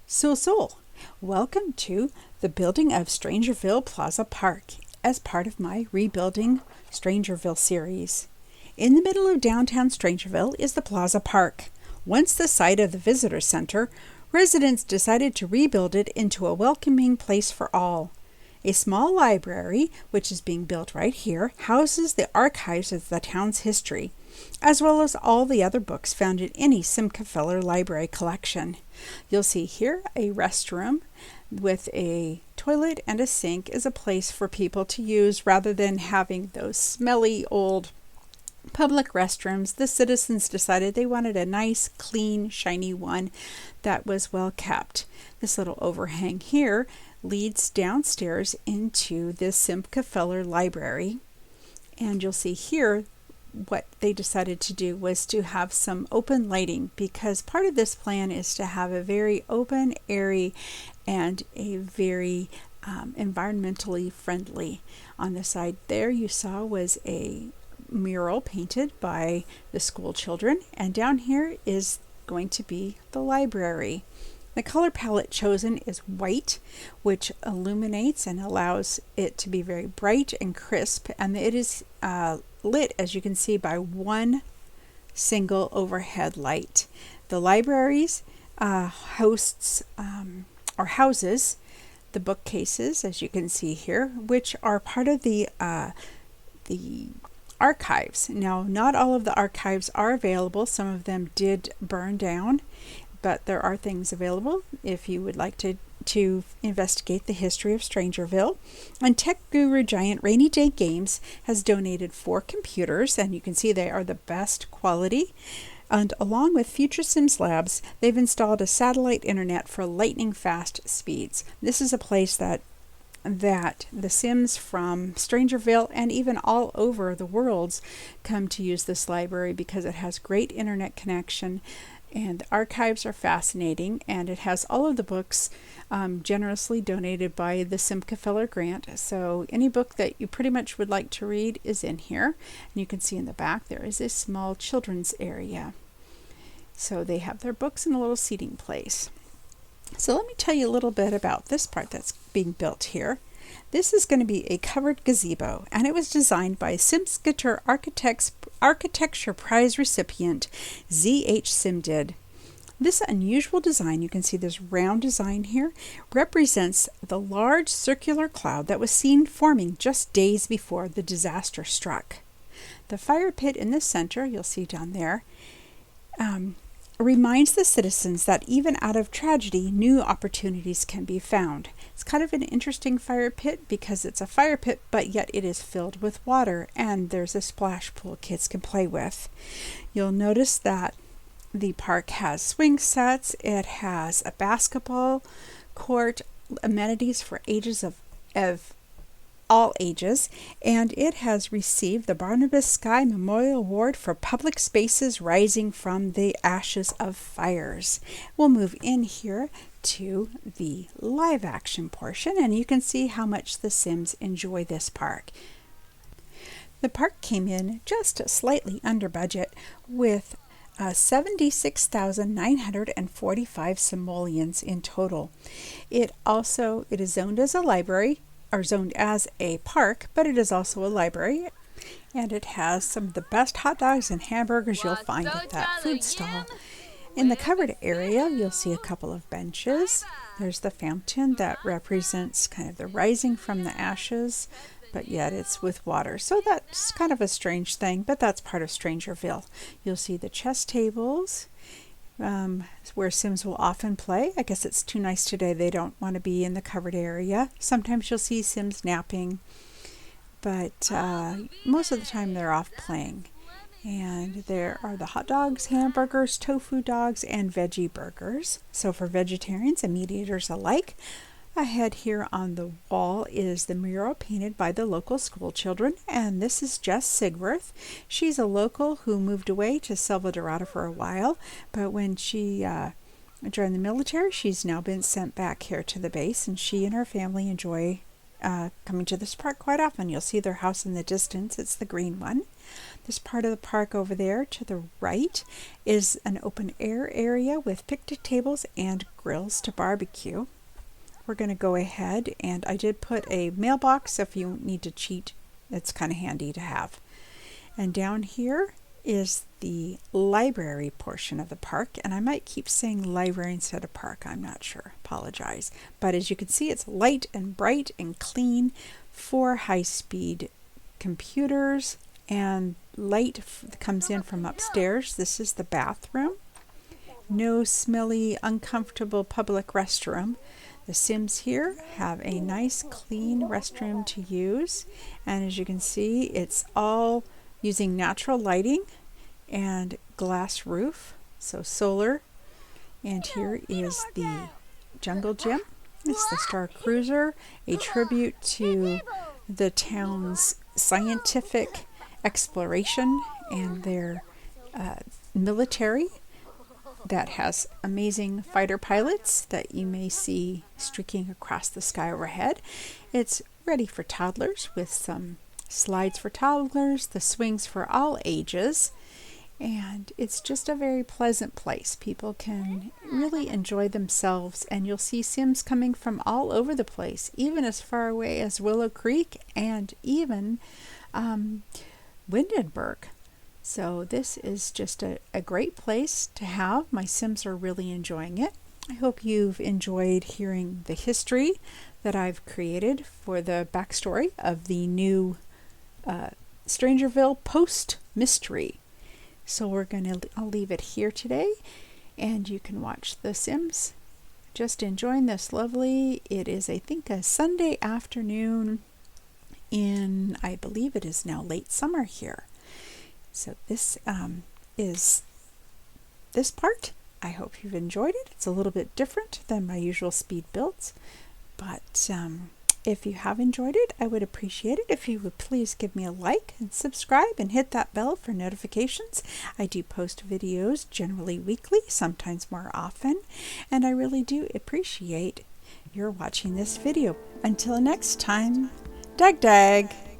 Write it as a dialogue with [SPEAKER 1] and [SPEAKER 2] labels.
[SPEAKER 1] So, welcome to the building of Strangerville Plaza Park as part of my Rebuilding Strangerville series. In the middle of downtown Strangerville is the Plaza Park. Once the site of the visitor center, residents decided to rebuild it into a welcoming place for all. A small library, which is being built right here, houses the archives of the town's history, as well as all the other books found in any Simca library collection. You'll see here a restroom with a toilet and a sink is a place for people to use rather than having those smelly old public restrooms. The citizens decided they wanted a nice, clean, shiny one that was well kept. This little overhang here leads downstairs into this Simca library, and you'll see here what they decided to do was to have some open lighting, because part of this plan is to have a very open, airy, and a very environmentally friendly. On the side there you saw was a mural painted by the school children, and down here is going to be the library. The color palette chosen is white, which illuminates and allows it to be very bright and crisp, and it is lit, as you can see, by one single overhead light. The libraries houses the bookcases, as you can see here, which are part of the archives. Now, not all of the archives are available. Some of them did burn down, but there are things available if you would like to investigate the history of Strangerville. And tech guru giant Rainy Day Games has donated 4 computers, and you can see they are the best quality. And along with Future Sims Labs, they've installed a satellite internet for lightning fast speeds. This is a place that the Sims from Strangerville and even all over the worlds come to use this library because it has great internet connection. And the archives are fascinating, and it has all of the books generously donated by the Simca grant. So any book that you pretty much would like to read is in here. And you can see in the back there is a small children's area. So they have their books in a little seating place. So let me tell you a little bit about this part that's being built here. This is going to be a covered gazebo, and it was designed by SimSkitter Architecture Prize recipient Z.H. Simdid. This unusual design, you can see this round design here, represents the large circular cloud that was seen forming just days before the disaster struck. The fire pit in the center, you'll see down there, reminds the citizens that even out of tragedy, new opportunities can be found. It's kind of an interesting fire pit because it's a fire pit, but yet it is filled with water, and there's a splash pool kids can play with. You'll notice that the park has swing sets, it has a basketball court, amenities for ages of all ages, and it has received the Barnabus Skye Memorial Award for public spaces rising from the ashes of fires. We'll move in here to the live action portion, and you can see how much the Sims enjoy this park. The park came in just slightly under budget with 76,945 simoleons in total. It is zoned as a library, or zoned as a park, but it is also a library, and it has some of the best hot dogs and hamburgers you'll find at that food stall. In the covered area, you'll see a couple of benches. There's the fountain that represents kind of the rising from the ashes, but yet it's with water. So that's kind of a strange thing, but that's part of Strangerville. You'll see the chess tables, where Sims will often play. I guess it's too nice today. They don't want to be in the covered area. Sometimes you'll see Sims napping, but most of the time they're off playing. And there are the hot dogs, hamburgers, tofu dogs, and veggie burgers. So for vegetarians and meat eaters alike. Ahead here on the wall is the mural painted by the local school children, and this is Jess Sigworth. She's a local who moved away to Salvador for a while, but when she joined the military, she's now been sent back here to the base, and she and her family enjoy coming to this park quite often. You'll see their house in the distance. It's the green one. This part of the park over there to the right is an open air area with picnic tables and grills to barbecue. We're going to go ahead, and I did put a mailbox if you need to cheat. It's kind of handy to have. And down here is the library portion of the park, and I might keep saying library instead of park. I'm not sure. Apologize. But as you can see, it's light and bright and clean. 4 high-speed computers, and light comes in from upstairs. This is the bathroom. No smelly, uncomfortable public restroom. The Sims here have a nice, clean restroom to use, and as you can see, it's all using natural lighting and glass roof, so solar. And here is the jungle gym. It's the Star Cruiser, a tribute to the town's scientific exploration and their military that has amazing fighter pilots that you may see streaking across the sky overhead. It's ready for toddlers with some slides for toddlers, the swings for all ages, and it's just a very pleasant place. People can really enjoy themselves, and you'll see Sims coming from all over the place, even as far away as Willow Creek and even Windenburg. So this is just a great place to have. My Sims are really enjoying it. I hope you've enjoyed hearing the history that I've created for the backstory of the new Strangerville Post Mystery. So I'll leave it here today, and you can watch the Sims just enjoying this lovely, it is I think a Sunday afternoon in, I believe it is now late summer here. So this is this part. I hope you've enjoyed it. It's a little bit different than my usual speed builds, but if you have enjoyed it, I would appreciate it if you would please give me a like and subscribe and hit that bell for notifications. I do post videos generally weekly, sometimes more often, and I really do appreciate your watching this video. Until next time, dag dag!